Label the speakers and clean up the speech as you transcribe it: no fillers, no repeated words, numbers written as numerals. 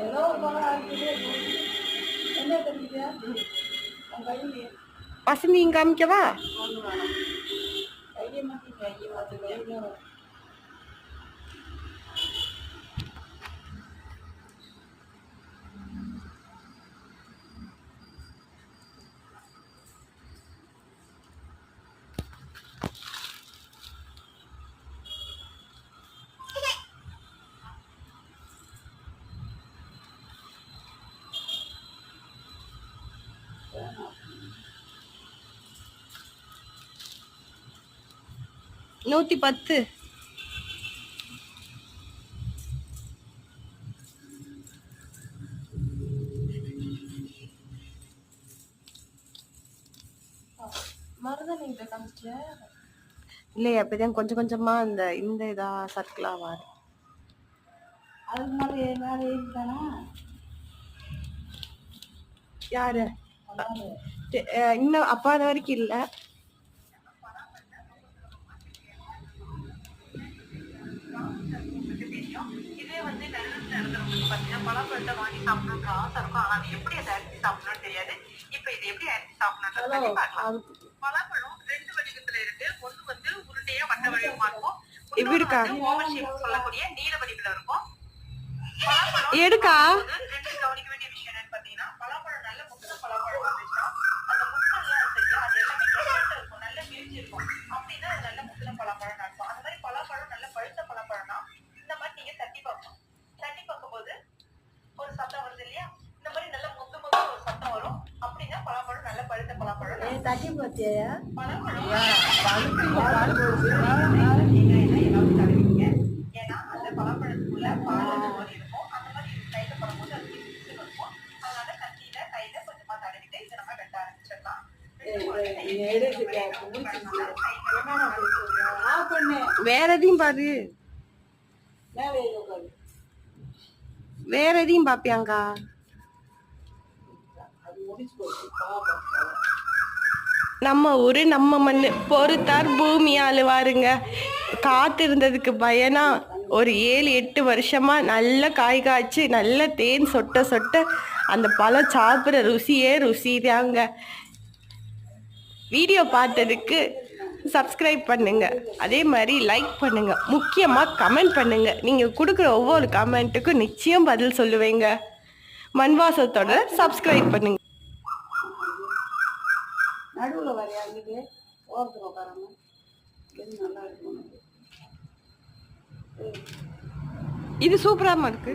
Speaker 1: ஏதோ ஒரு பழம் ஆகிட்டே என்ன தெரியுது உன் கையிலே
Speaker 2: வசந்தி இங்க காமிக்கவா?
Speaker 1: ஒன்று வேணும் கையை மாற்றி கையில்
Speaker 2: $110.
Speaker 1: மருதாணிகிட்ட காமிச்சிட்டியா?
Speaker 2: இல்லையா இப்பதான் கொஞ்சம் கொஞ்சமா இந்த இதா சர்க்கிளா வாரு.
Speaker 1: அதுக்கு மேலே ஏறிட்டானா
Speaker 2: யாரு? இன்னும் அப்பா வரைக்கும் இல்ல. இதே வந்து பாத்தீங்கன்னா பழப்பழத்தை வாங்கி சாப்பிடணும்னு ஆசை இருக்கும். ஆனா அது எப்படி அதை அரிசி சாப்பிடணும்னு தெரியாது. இப்ப இது எப்படி அரிசி சாப்பிடணும்னு பார்க்கலாம். பழப்பழம் 2 வடிவத்துல இருக்கு. ஒண்ணு வந்து உருண்டையா வட்ட வடிவமா இருக்கும். இப்படி இருக்கா? ஓவல் ஷேப் சொல்லக்கூடிய நீல வடிவத்துல இருக்கும். எடுக்கா 2 கவனிக்க வேண்டிய விஷயம் என்னன்னு பாத்தீங்கன்னா பழப்பழம் நல்ல முத்தின பழப்பழம் வந்துச்சுன்னா அந்த முத்தெல்லாம் சரியா அது எல்லாமே கெட்ட இருக்கும், நல்ல பிரிச்சு இருக்கும். அப்படின்னா அது நல்ல முத்தின பழப்பழம் இருக்கும். அந்த மாதிரி பழப்பழம் நல்ல பழுத்த பழப்பழம்னா இந்த மாதிரி நீங்க தட்டி பார்க்கணும். தட்டி பார்க்கும்போது ஒரு சத்தம் வருது இல்லையா? இந்த மாதிரி நல்ல முத்து முத்து ஒரு சத்தம் வரும். அப்படின்னா பழப்பழம் நல்ல பழுத்த பழப்பழம்.
Speaker 1: தட்டி பார்த்தியா?
Speaker 2: பழப்பழம் ஏன்னா அந்த பழப்பழத்துக்குள்ள பால் அந்த மாதிரி இருக்கும். அந்த மாதிரி கையில படும்போது அது இருக்கும். அதனால கத்தியில கையில கொஞ்சமா தடவிட்டு இதை நம்ம வெட்ட ஆரம்பிச்சிடலாம். வேற எதையும் பாரு, வேற எதையும் பாப்பியாங்கா? நம்ம ஊரு நம்ம மண்ணு பொறுத்தார் பூமி ஆளுவாருங்க. காத்து இருந்ததுக்கு பயனா ஒரு 7-8 வருஷமா நல்ல காய் காய்ச்சி நல்ல தேன் சொட்ட சொட்ட அந்த பழம் சாப்பிட்ற ருசியே ருசிதாங்க. வீடியோ பார்த்ததுக்கு சப்ஸ்கிரைப் பண்ணுங்க, அதே மாதிரி லைக் பண்ணுங்க, முக்கியமாக கமெண்ட் பண்ணுங்க. நீங்கள் கொடுக்குற ஒவ்வொரு கமெண்ட்டுக்கும் நிச்சயம் பதில் சொல்லுவேங்க. மண்வாசத்தோட சப்ஸ்கிரைப் பண்ணுங்க.
Speaker 1: நடுவில் வரையா அங்கிட்டு ஓரத்தில் உட்காராம இது நல்லா இருக்கும்.
Speaker 2: இது சூப்பராக இருக்கு.